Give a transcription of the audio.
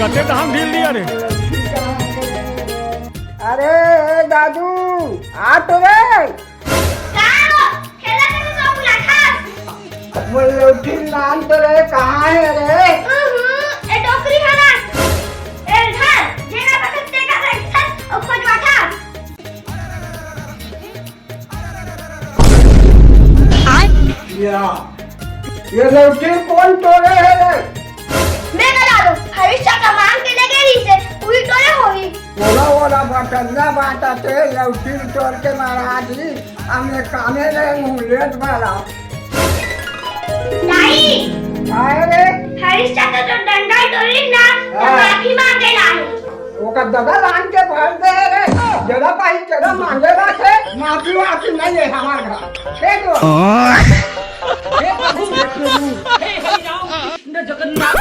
कते धाम ढील दिया रे। अरे दादू आ तो रे बोले उठी नाम तो रे कहाँ है रे ए टोकरी है ना ए घर जेना पकड़ते का रखत और खोजवा था ये लौटी कौन तोड़े है रे मैं बता दो हरीशा का मांग के लगे रही से पूरी तोड़े होगी बोला बटन्ना बाटा थे लौटी तोड़ के महाराज जी हमें कामे नहीं लेट मारा नहीं आए रे हरीशा का जो डंडा तोड़ी ना तो माफी मांगे लाई ओका दगा लान के भर दे रे जरा भाई तेरा मांगेगा थे माफी नहीं है हमारा हे प्रभु हे हरि राम कृष्ण जगन्नाथ